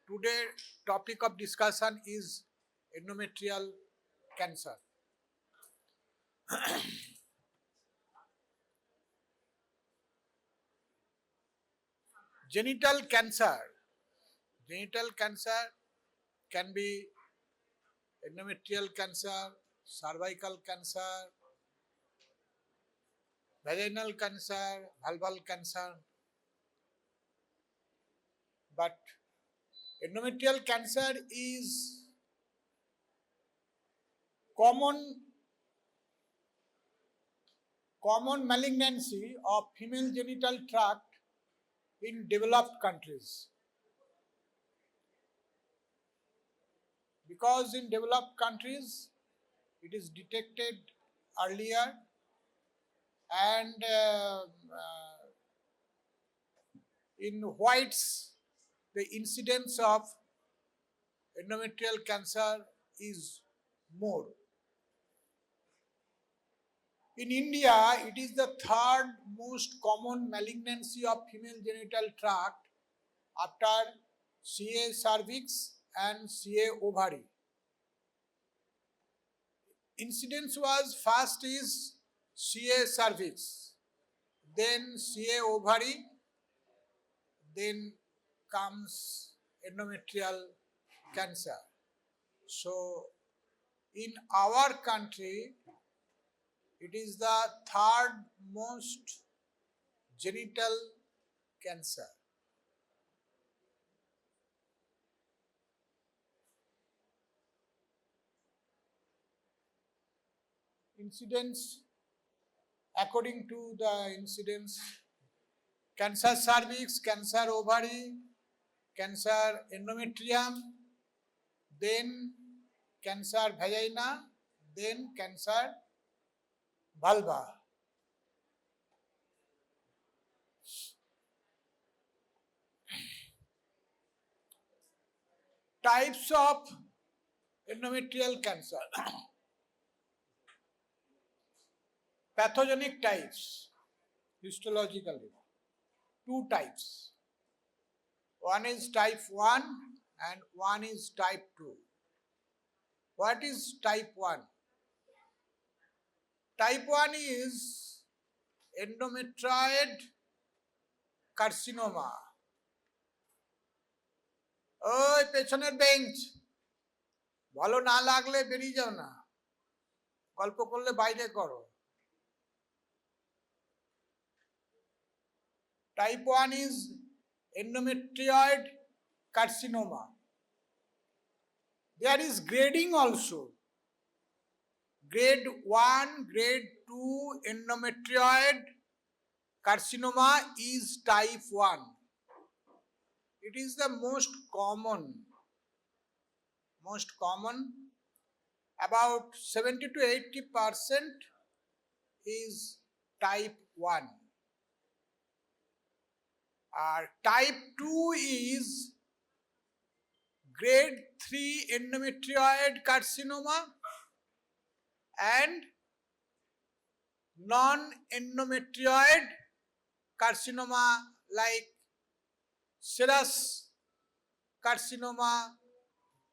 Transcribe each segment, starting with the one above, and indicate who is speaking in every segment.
Speaker 1: Today topic of discussion is endometrial cancer. Genital cancer. Genital cancer can be endometrial cancer, cervical cancer, vaginal cancer, vulval cancer. But endometrial cancer is common malignancy of female genital tract in developed countries. Because in developed countries it is detected earlier and in whites the incidence of endometrial cancer is more. In India, it is the third most common malignancy of female genital tract after CA cervix and CA ovary. Incidence was first is CA cervix, then CA ovary, then comes endometrial cancer. So, in our country, it is the third most genital cancer. Incidence, according to the incidence, cancer cervix, cancer ovary, cancer endometrium, then cancer vagina, then cancer vulva. Types of endometrial cancer. Pathogenic types, histologically, two types. One is type 1 and one is type 2. What is type 1? Type 1 is endometrioid carcinoma. ওই পেছনের bench, ভালো না লাগলে বেরিয়ে যাও না, গল্প করলে বাইরে করো। Type 1 is endometrioid carcinoma. There is grading also. Grade 1, grade 2 endometrioid carcinoma is type 1. It is the most common. About 70 to 80% is type 1. Type 2 is grade 3 endometrioid carcinoma and non-endometrioid carcinoma like serous carcinoma,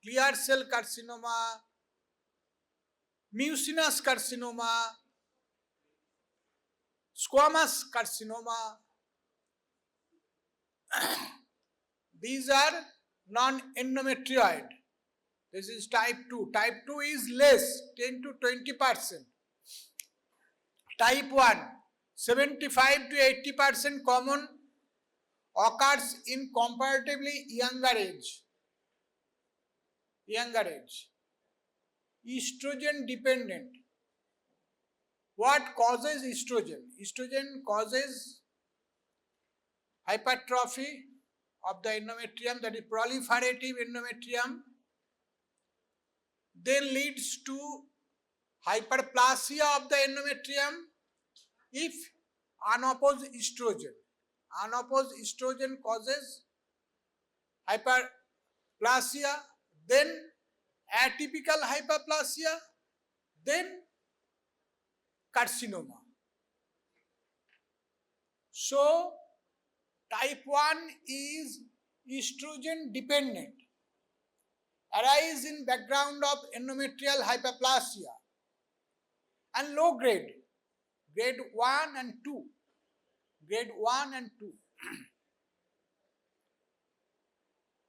Speaker 1: clear cell carcinoma, mucinous carcinoma, squamous carcinoma. These are non-endometrioid. This is type 2. Type 2 is less, 10 to 20%. Type 1, 75 to 80% common, occurs in comparatively younger age. Estrogen dependent. What causes estrogen? Estrogen causes hypertrophy of the endometrium, that is proliferative endometrium, then leads to hyperplasia of the endometrium if unopposed estrogen. Unopposed estrogen causes hyperplasia, then atypical hyperplasia, then carcinoma. So, type 1 is estrogen dependent. arise in background of endometrial hyperplasia and low grade, grade 1 and 2, grade 1 and 2.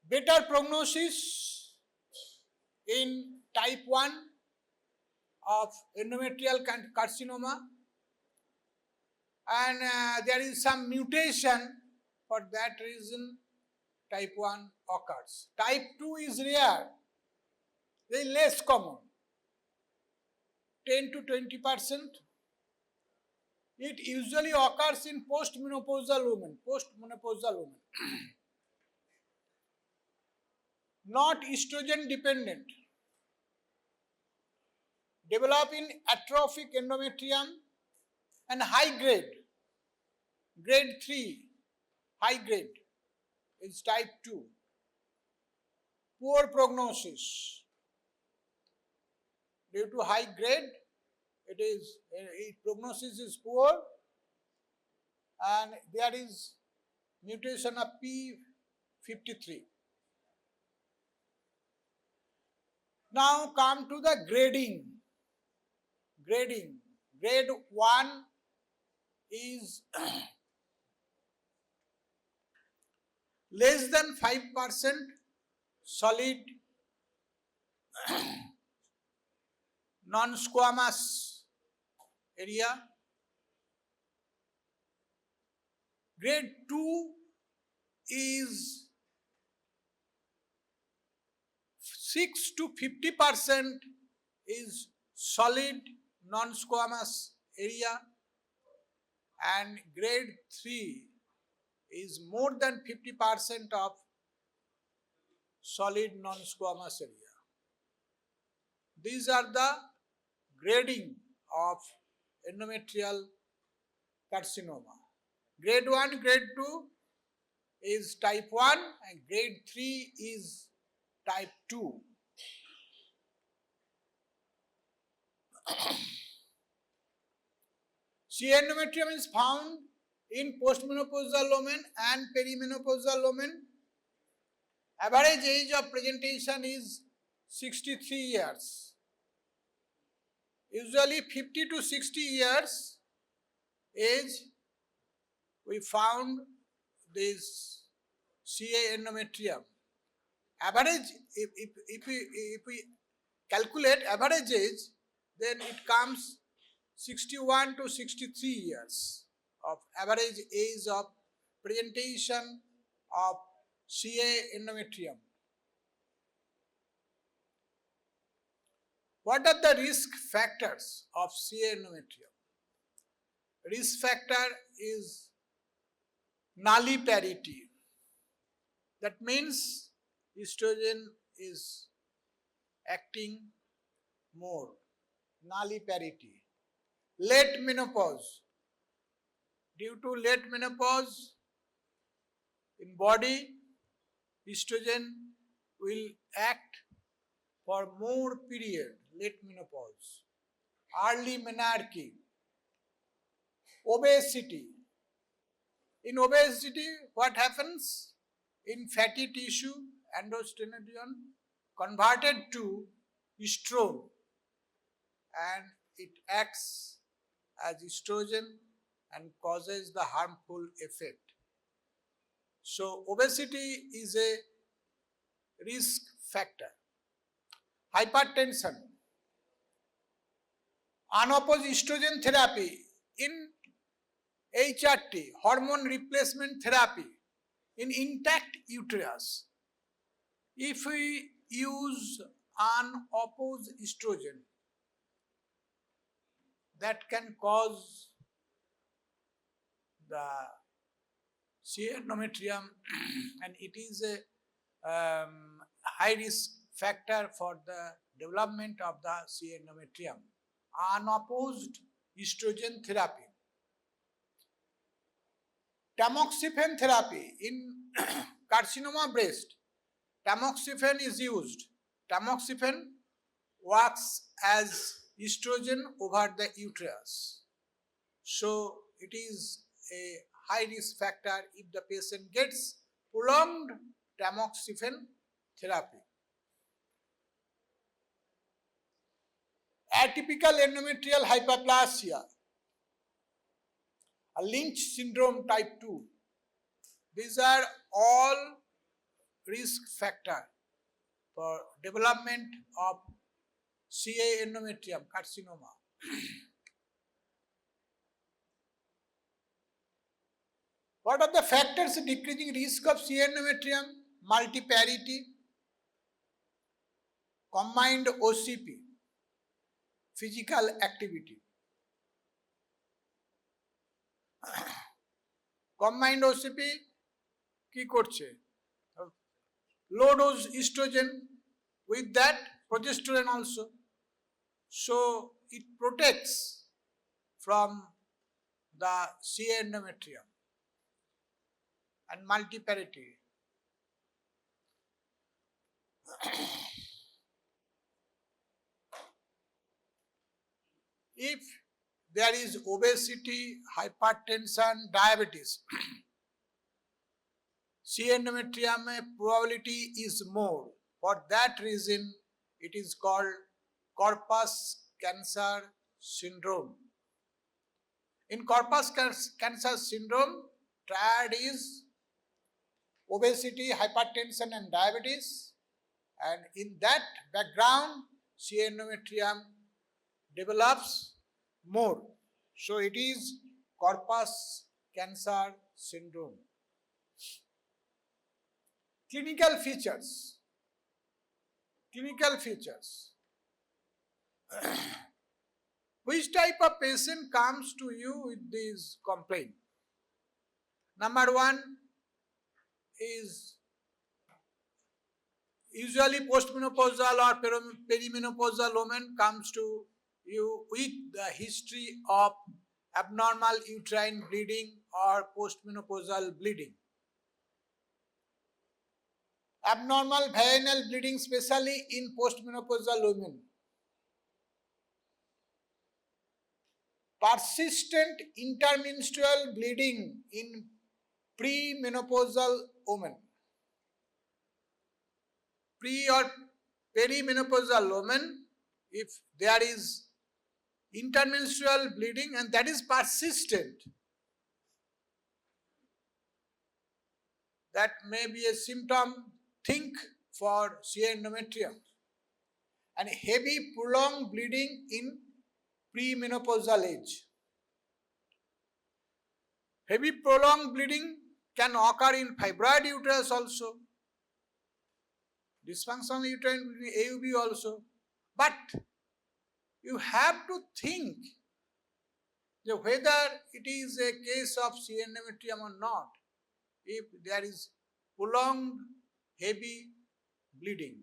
Speaker 1: Better prognosis in type 1 of endometrial carcinoma, and there is some mutation, for that reason type 1 occurs. Type 2 is rare, very less common, 10 to 20%. It usually occurs in postmenopausal women, not estrogen dependent, develop in atrophic endometrium and high grade, grade 3, high grade is type 2. Poor prognosis. Due to high grade, prognosis is poor, and there is mutation of P53. Now come to the grading. Grade 1 is less than 5% solid non-squamous area. Grade 2 is 6 to 50% is solid non-squamous area, and grade 3 is more than 50% of solid non-squamous area. These are the grading of endometrial carcinoma. Grade 1, grade 2 is type 1 and grade 3 is type 2. CA endometrium is found in postmenopausal women and perimenopausal women. Average age of presentation is 63 years. Usually 50 to 60 years age we found this CA endometrium. Average, if we calculate average age, then it comes 61 to 63 years of average age of presentation of CA endometrium. What are the risk factors of CA endometrium? Risk factor is nulliparity. That means estrogen is acting more. Nulliparity. Late menopause. Due to late menopause in body, estrogen will act for more period, late menopause. Early menarche. Obesity. In obesity, what happens? In fatty tissue, endometrium converted to estrone, and it acts as estrogen and causes the harmful effect. So obesity is a risk factor. Hypertension. Unopposed estrogen therapy in HRT, hormone replacement therapy, in intact uterus. If we use unopposed estrogen, that can cause the CA endometrium and it is a high risk factor for the development of the CA endometrium. Unopposed estrogen therapy. Tamoxifen therapy in carcinoma breast. Tamoxifen is used. Tamoxifen works as estrogen over the uterus. So it is a high risk factor if the patient gets prolonged tamoxifen therapy. atypical endometrial hyperplasia, a Lynch Syndrome type 2. These are all risk factor for development of CA endometrium carcinoma. What are the factors decreasing risk of CA endometrium? Multiparity, combined OCP, physical activity. Combined OCP কি করছে? Low dose estrogen, with that progesterone also. So it protects from the CA endometrium. And multiparity. If there is obesity, hypertension, diabetes, CA endometrium probability is more. For that reason, it is called corpus cancer syndrome. In corpus cancer syndrome, triad is obesity, hypertension and diabetes, and in that background CA endometrium develops more. So it is corpus cancer syndrome. Clinical features. Clinical features. Which type of patient comes to you with this complaint? Number one is usually postmenopausal or perimenopausal woman comes to you with the history of abnormal uterine bleeding or postmenopausal bleeding. Abnormal vaginal bleeding, especially in postmenopausal women. Persistent intermenstrual bleeding in premenopausal women. Pre or perimenopausal women, if there is intermenstrual bleeding and that is persistent, that may be a symptom, think for CA endometrium. And heavy prolonged bleeding in premenopausal age. Heavy prolonged bleeding can occur in fibroid uterus also, dysfunctional uterine AUB also. But you have to think whether it is a case of CA endometrium or not. If there is prolonged heavy bleeding,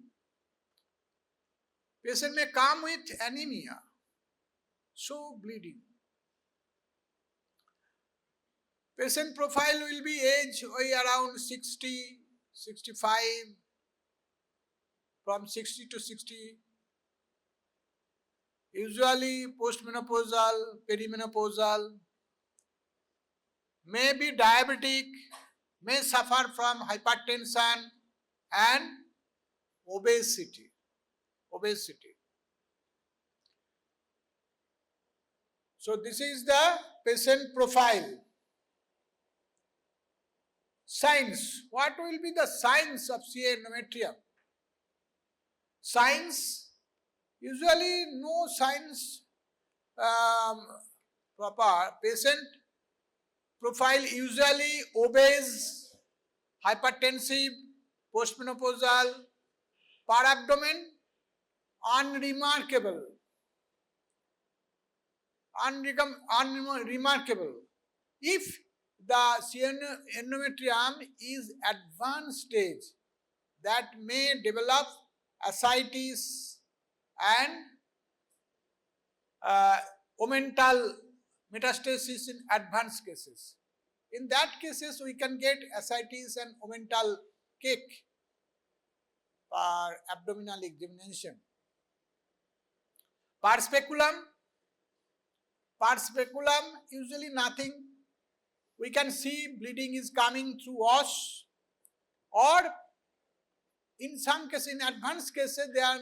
Speaker 1: patient may come with anemia, so bleeding. Patient profile will be age around 60, 65, from 60 to 60. Usually postmenopausal, perimenopausal, may be diabetic, may suffer from hypertension and obesity. So this is the patient profile. Signs. What will be the signs of CA endometrium? Signs, usually no signs proper. Patient profile usually obese, hypertensive, postmenopausal, per abdomen, unremarkable. If the CA endometrium is advanced stage, that may develop ascites and omental metastasis in advanced cases. In that cases, we can get ascites and omental cake for abdominal examination. Per speculum, usually nothing. We can see bleeding is coming through wash, or in some cases, in advanced cases, they are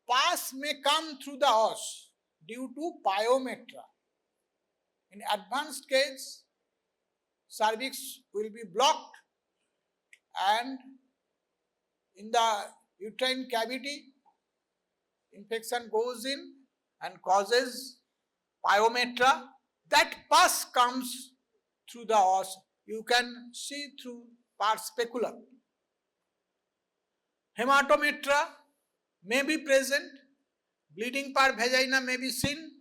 Speaker 1: pus may come through the os due to pyometra. In advanced case, cervix will be blocked and in the uterine cavity, infection goes in and causes pyometra. That pus comes through the os. You can see through pars speculum. Hematometra may be present. Bleeding per vagina may be seen.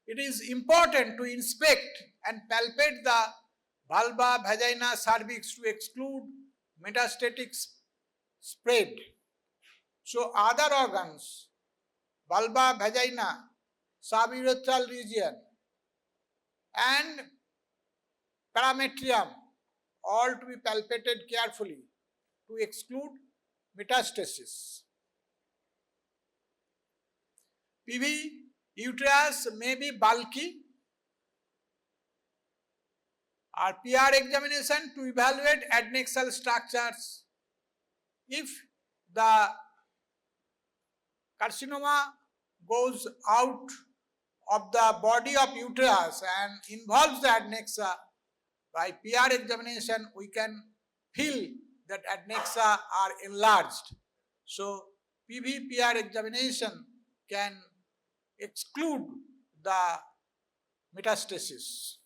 Speaker 1: It is important to inspect and palpate the vulva, vagina, cervix to exclude metastatic spread. So other organs, vulva, vagina, suburethral region and parametrium, all to be palpated carefully to exclude metastasis. PV uterus may be bulky. Or PR examination to evaluate adnexal structures. If the carcinoma goes out of the body of uterus and involves the adnexa, by PR examination we can feel that adnexa are enlarged. So PV PR examination can exclude the metastasis.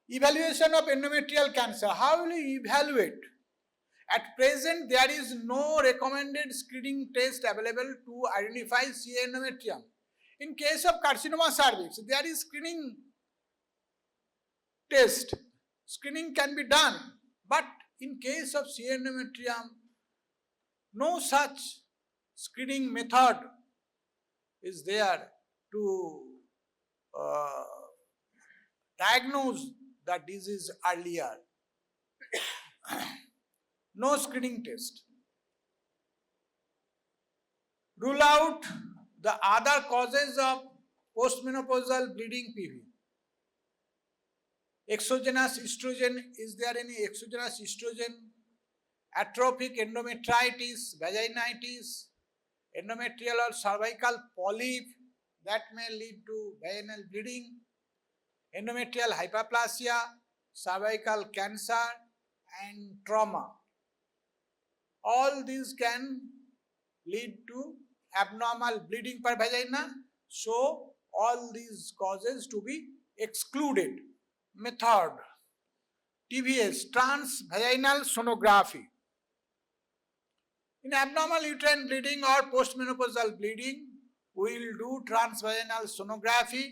Speaker 1: Evaluation of endometrial cancer. How will you evaluate? At present, there is no recommended screening test available to identify C. endometrium. In case of carcinoma cervix, there is screening test. Screening can be done. But in case of C. endometrium, no such screening method is there to diagnose the disease earlier. No screening test. Rule out the other causes of postmenopausal bleeding PV. Exogenous estrogen, is there any exogenous estrogen? Atrophic endometritis, vaginitis, endometrial or cervical polyp that may lead to vaginal bleeding, endometrial hyperplasia, cervical cancer and trauma. All these can lead to abnormal bleeding per vagina. So all these causes to be excluded. Method TVS, transvaginal sonography. In abnormal uterine bleeding or postmenopausal bleeding, we will do transvaginal sonography.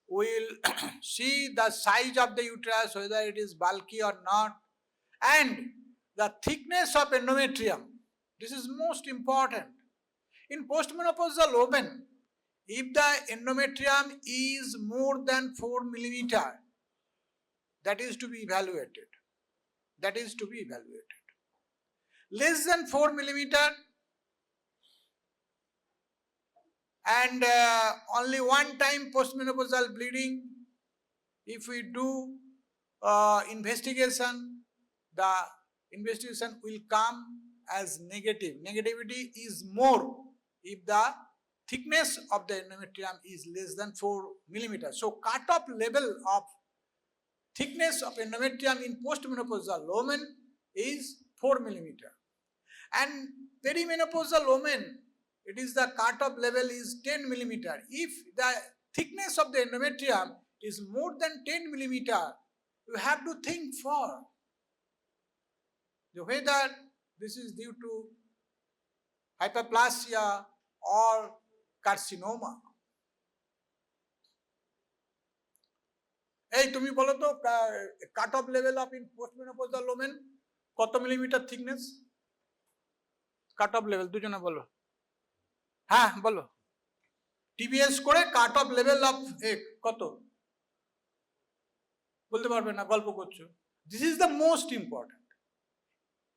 Speaker 1: We will see the size of the uterus, whether it is bulky or not, and the thickness of endometrium. This is most important. In postmenopausal women, if the endometrium is more than 4 millimeter, that is to be evaluated. That is to be evaluated. Less than 4 millimeter and only one time postmenopausal bleeding, if we do investigation, the investigation will come as negative. Negativity is more if the thickness of the endometrium is less than 4 millimeters. So cutoff level of thickness of endometrium in postmenopausal women is 4 millimeter. And perimenopausal women, it is the cutoff level is 10 millimeter. If the thickness of the endometrium is more than 10 millimeter, you have to think for whether this is due to hyperplasia or carcinoma. এই তুমি বলো তো cut off level of in postmenopausal women কত millimetre thickness? Cut off level দুজনে বলো। হ্যাঁ বলো। TBS করে কাট অফ লেভেল অফ কত বলতে পারবে না, গল্প করছো। This is the most important.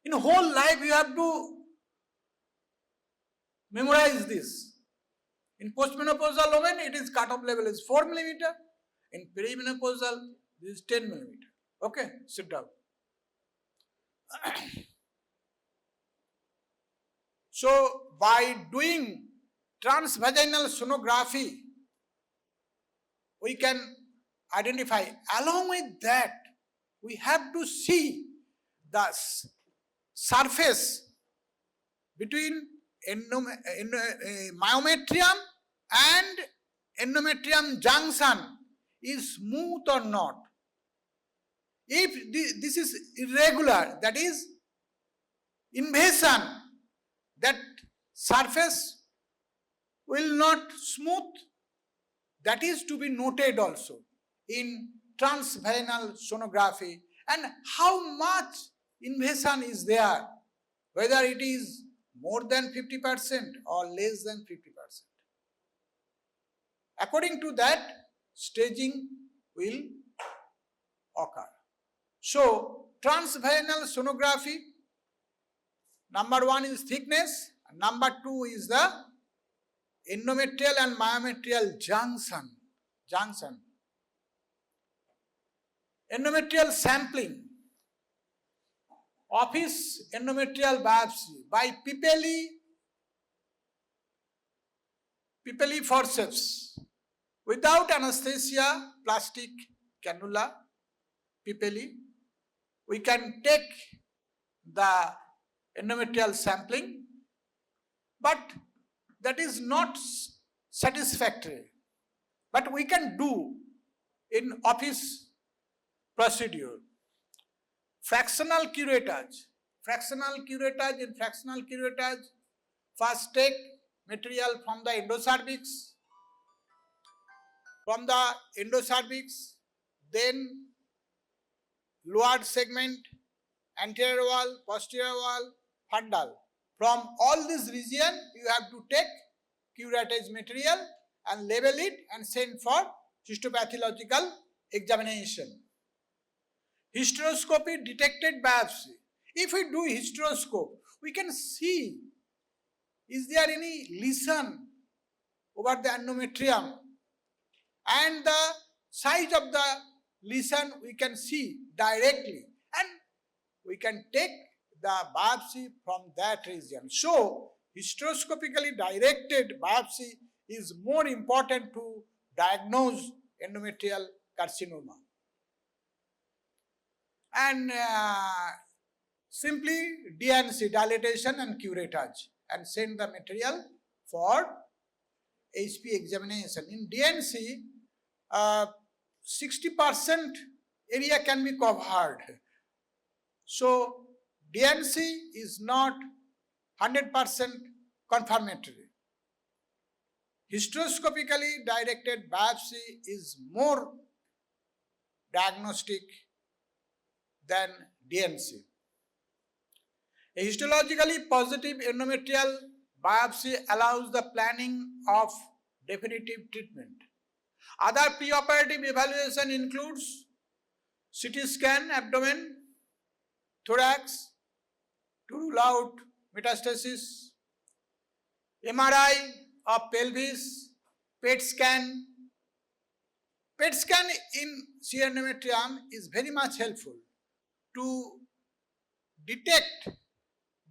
Speaker 1: In whole life you have to memorize this. In postmenopausal women, it is cutoff level is 4 millimeter. In perimenopausal, this is 10 millimeter. Okay, sit down. So by doing transvaginal sonography, we can identify. Along with that, we have to see the surface between myometrium and endometrium junction is smooth or not. If this is irregular, that is invasion, that surface will not smooth. That is to be noted also in transvaginal sonography, and how much invasion is there, whether it is more than 50% or less than 50%. According to that, staging will occur. So, transvaginal sonography, number 1 is thickness, and number 2 is the endometrial and myometrial junction. Endometrial sampling, office endometrial biopsy by Pipelli forceps, without anesthesia, plastic cannula, Pipelli. We can take the endometrial sampling, but that is not satisfactory. But we can do in office procedure. Fractional curettage. In fractional curettage, first take material from the endocervix, then lower segment, anterior wall, posterior wall, fundal. From all this region, you have to take curettage material and label it and send for histopathological examination. Hysteroscopy detected biopsy. If we do hysteroscope, we can see, is there any lesion over the endometrium, and the size of the lesion we can see directly, and we can take the biopsy from that region. So, hysteroscopically directed biopsy is more important to diagnose endometrial carcinoma. And simply DNC, dilatation and curettage, and send the material for HP examination. In DNC, 60% area can be covered. So, DNC is not 100% confirmatory. Hysteroscopically directed biopsy is more diagnostic than DNC. A histologically positive endometrial biopsy allows the planning of definitive treatment. Other preoperative evaluation includes CT scan, abdomen, thorax, to rule out metastasis, MRI of pelvis, PET scan. PET scan in sheer endometrium is very much helpful to detect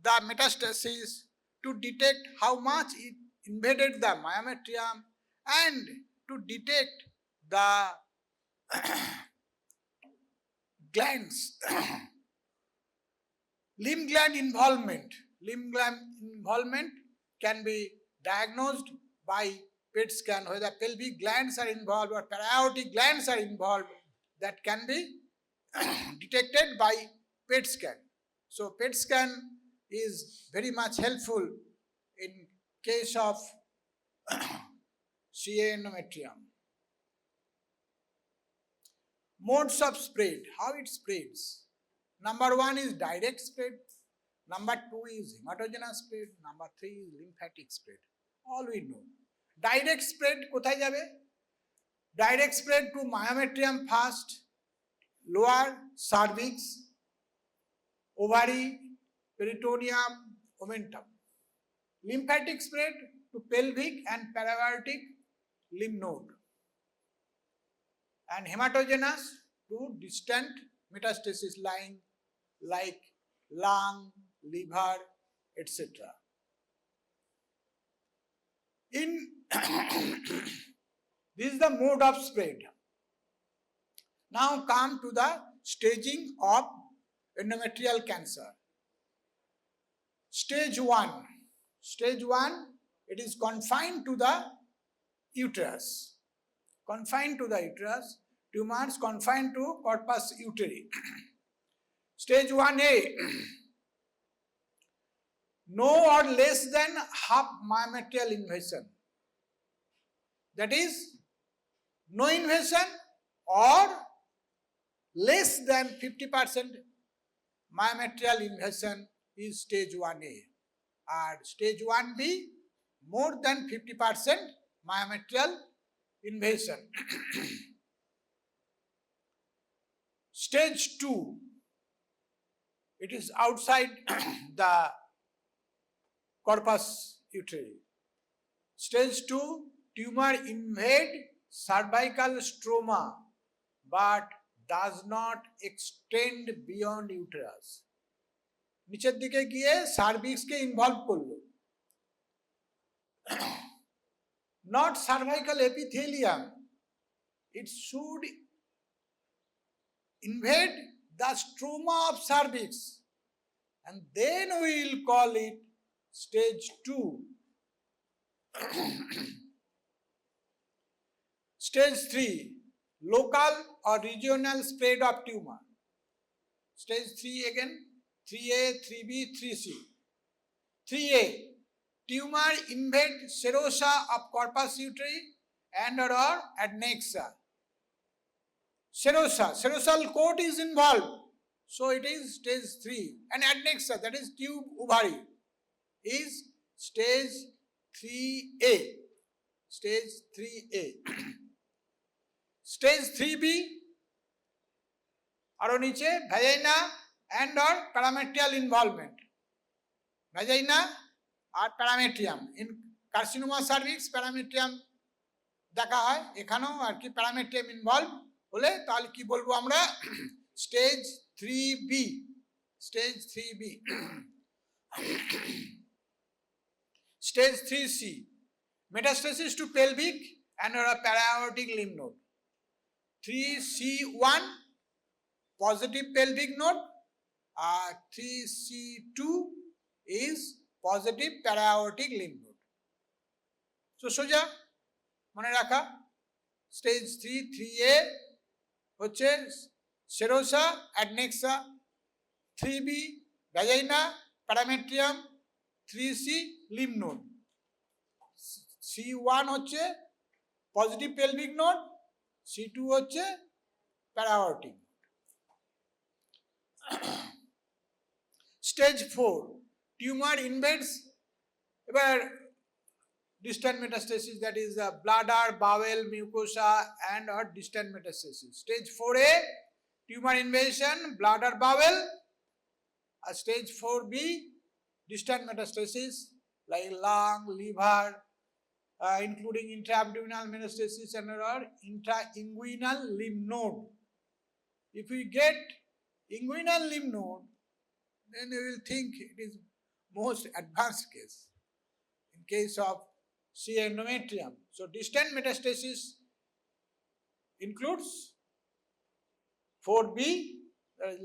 Speaker 1: the metastasis, to detect how much it invaded the myometrium, and to detect the glands. Lymph gland involvement. Lymph gland involvement can be diagnosed by PET scan, whether pelvic glands are involved or parietic glands are involved, that can be detected by PET scan. So PET scan is very much helpful in case of CA endometrium. Modes of spread, how it spreads. Number 1 is direct spread, number 2 is hematogenous spread, number 3 is lymphatic spread. All we know. Direct spread kothay jabe? Direct spread to myometrium first, lower cervix, ovary, peritoneum, omentum. Lymphatic spread to pelvic and paravertic lymph node. And hematogenous to distant metastasis lying like lung, liver, etc. In this is the mode of spread. Now come to the staging of endometrial cancer. Stage 1. Stage 1, it is confined to the uterus. Confined to the uterus. Tumors confined to corpus uteri. Stage 1A. No or less than half myometrial invasion. That is, no invasion or less than 50% myometrial invasion is stage 1A. And stage 1B, more than 50% myometrial invasion. Stage 2, it is outside the corpus uteri. Stage 2, tumor invade cervical stroma but does not extend beyond uterus. নিচের দিকে গিয়ে সার্ভিক্সকে involve করলো, not cervical epithelium. It should invade the stroma of cervix, and then we will call it stage 2. Stage 3, local or regional spread of tumor. Stage 3 again, 3A, 3B, 3C. 3A, tumor invade serosa of corpus uteri and or adnexa. Serosal coat is involved, so it is stage 3. And adnexa, that is tube ovary, is stage 3A. Stage 3A. Stage 3B, aro niche, vagina and or parametrial involvement. Vagina or parametrium. In carcinoma cervix, parametrium দেখা হয়, এখানেও আর কি parametrium involved হলে তাহলে কি বলবো আমরা, stage 3B. Stage 3B. Stage 3C, metastasis to pelvic and or a para-aortic lymph node. 3C1, positive pelvic node. 3C2 is positive para-aortic lymph node. So সোজা মনে রাখা, stage 3, 3A হচ্ছে serosa, adnexa. 3B, vagina, parametrium. 3C, lymph node. C1 হচ্ছে positive pelvic node. C2 হচ্ছে para-aortic. Stage 4, tumor invades এবার distant metastasis, that is bladder, bowel, mucosa and or distant metastasis. Stage 4A, tumor invasion, bladder, bowel. Stage 4B, distant metastasis like lung, liver, including intra-abdominal metastasis and or intra-inguinal lymph node. If we get inguinal lymph node, then we will think it is most advanced case. In case of endometrium. So distant metastasis includes 4B,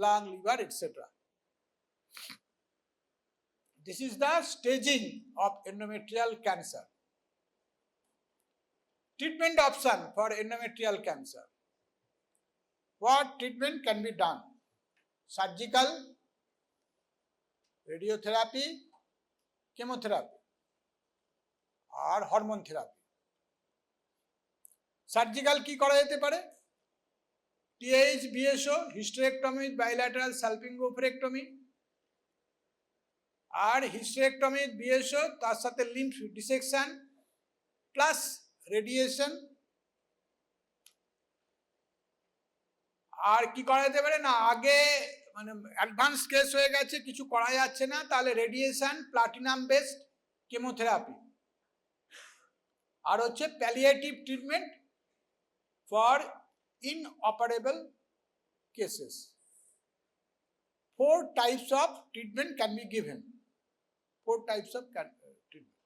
Speaker 1: lung, liver, etc. This is the staging of endometrial cancer. Treatment option for endometrial cancer. What treatment can be done? Surgical, radiotherapy, chemotherapy, or hormone therapy. Surgical কি করা যেতে পারে? TH, BSO, hysterectomy, bilateral salpingo-oophorectomy, আর hysterectomy, BSO তার সাথে lymph dissection plus radiation. আর কি করা যেতে পারে না, আগে মানে অ্যাডভান্স কেস হয়ে গেছে, কিছু করা যাচ্ছে না, তাহলে রেডিয়েশন, প্লাটিনাম বেসড কেমোথেরাপি, আর হচ্ছে palliative treatment for inoperable cases. 4 types of treatment can be given. 4 types of treatment.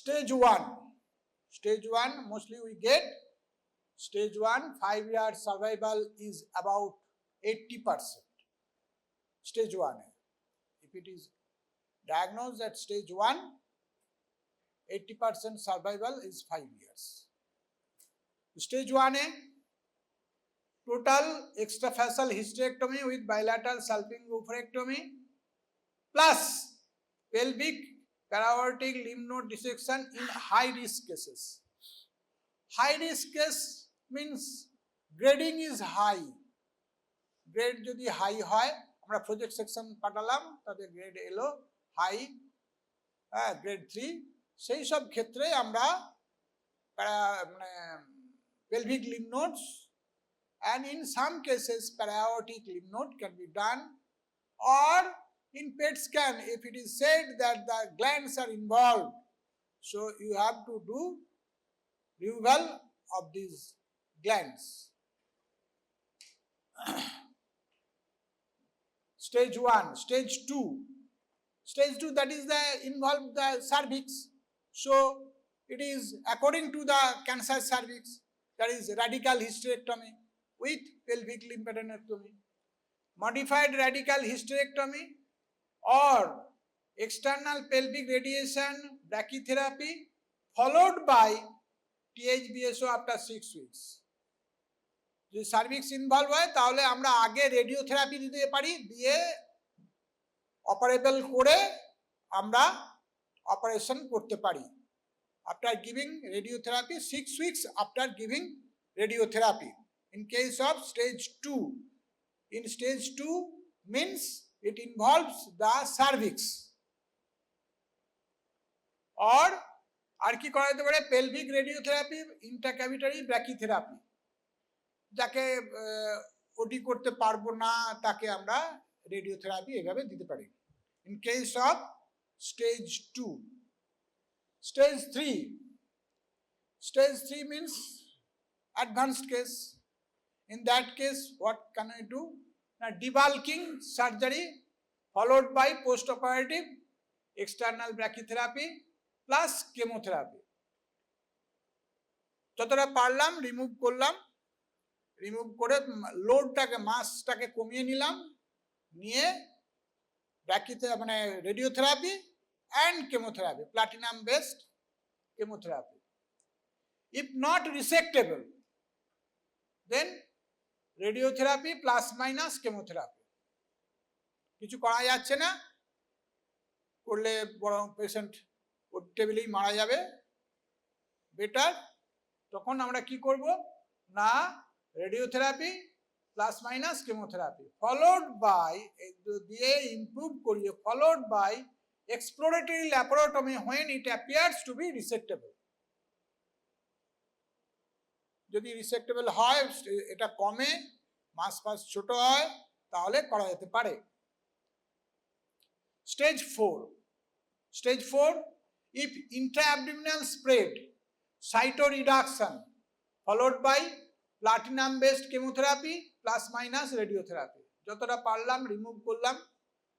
Speaker 1: Stage 1. Stage 1, mostly we get stage 1, 5-year survival is about 80%. Stage 1. If it is diagnosed at stage 1, 80% survival is 5 years. Stage 1A, total extrafacial hysterectomy with bilateral salpingo-oophorectomy plus pelvic para-aortic lymph node dissection in high-risk cases. High-risk case means grading is high. Grade যদি high হয়, আমরা project section পাঠালাম, তাদের grade এলো high, grade 3, সেই সব ক্ষেত্রে আমরা pelvic lymph nodes and in some cases para-aortic lymph node can be done, or in PET scan if it is said that the glands are involved, so you have to do removal of these glands. Stage 1. Stage 2. Stage 2, that is the involve the cervix. So it is according to the cancer cervix, that is radical hysterectomy with pelvic lymphadenectomy, modified radical hysterectomy or external pelvic radiation brachytherapy followed by THBSO after 6 weeks. যদি cervix involve হয় তাহলে আমরা আগে radiotherapy দিতে পারি, দিয়ে operable করে আমরা অপারেশন করতে পারি। After giving radiotherapy, 6 weeks after giving radiotherapy. In case of stage 2, in stage 2 means it involves the cervix. Or আর কি করা যেতে পারে, pelvic radiotherapy, intracavitary brachytherapy, যাকে ওটি করতে পারবো না তাকে আমরা রেডিওথেরাপি এভাবে দিতে পারি। In case of stage 2. Stage 3. Stage 3 means advanced case. In that case, what can I do? Now, debulking surgery followed by post-operative external brachytherapy plus chemotherapy. যতটা পারলাম রিমুভ করলাম, রিমুভ করে লোডটাকে মাসটাকে কমিয়ে নিলাম, নিয়ে ব্র্যাকিথেরাপি radiotherapy and chemotherapy, platinum based chemotherapy. If not resectable, then radiotherapy plus minus chemotherapy. কিছু করা যাচ্ছে না, করলে বরং পেশেন্ট ওর টেবিলেই মারা যাবে, বেটার। তখন আমরা কি করব না, radiotherapy plus minus chemotherapy followed by, দিয়ে ইমপ্রুভ করিয়ে followed by exploratory laparotomy when it appears to be resectable. যদি resectable হয়, এটা কমে, মাস ছোট হয়, তাহলে করা যেতে পারে। Stage 4. Stage 4, if intra-abdominal spread, cytoreduction followed by platinum based chemotherapy plus minus radiotherapy. যতটা পারলাম রিমুভ করলাম,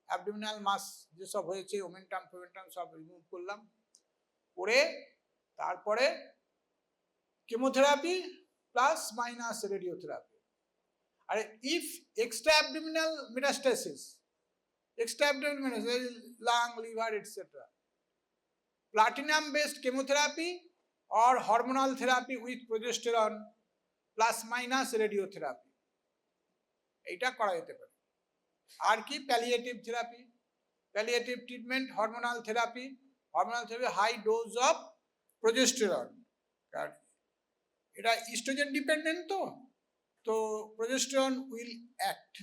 Speaker 1: অ্যাবডোমিনাল মাস যেসব হয়েছে ওমেন্টাম ফোমেন্টাম সব রিমুভ করলাম, করে তারপরে কেমোথেরাপি প্লাস মাইনাস রেডিওথেরাপি। আর if extra abdominal metastasis, extra abdominal metastasis, lung, liver etcetera, platinum based chemotherapy or hormonal therapy with progesterone plus minus radiotherapy, এইটা করা যেতে পারে। আর কি, palliative therapy, palliative treatment, hormonal therapy, high dose of progesterone. এটা oestrogen dependent, তো progesterone will act.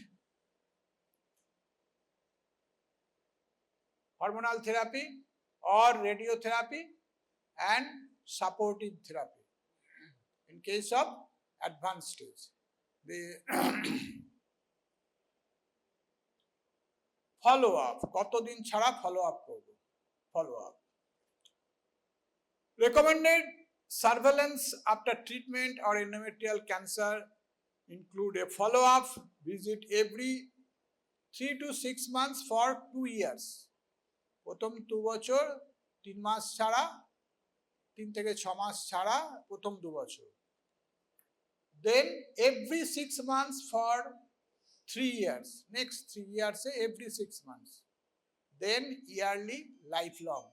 Speaker 1: Hormonal therapy or radiotherapy and supportive therapy in case of advanced stage. The follow up, কতদিন ছাড়া follow up করব, follow up. Recommended surveillance after treatment or endometrial cancer include a follow up visit every 3 to 6 months for 2 years. প্রথম 2 বছর 3 মাস ছাড়া 3 থেকে 6 মাস ছাড়া প্রথম 2 বছর, then every 6 months for 3 years, next 3 years every 6 months, then yearly lifelong.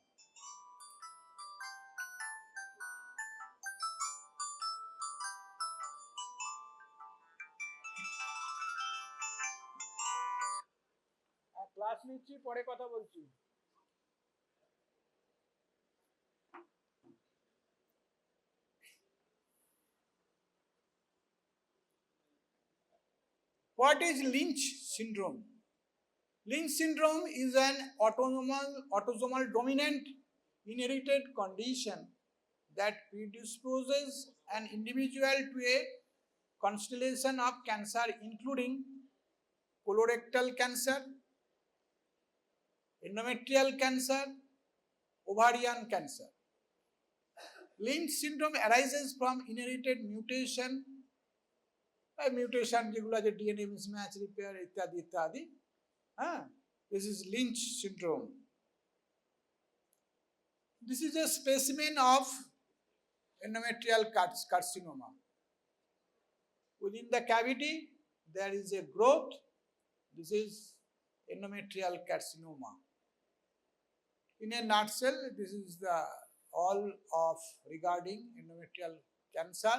Speaker 1: Class নিচ্ছি, পরে কথা বলছি। What is Lynch syndrome? Lynch syndrome is an autosomal dominant inherited condition that predisposes an individual to a constellation of cancer including colorectal cancer, endometrial cancer, ovarian cancer. Lynch syndrome arises from inherited mutation যেগুলো আছে DNA mismatch, repair ইত্যাদি ইত্যাদি। This is Lynch syndrome. This is a specimen of endometrial carcinoma. Within the cavity there is a growth. This is endometrial carcinoma. In a nutshell, this is the all of regarding endometrial cancer.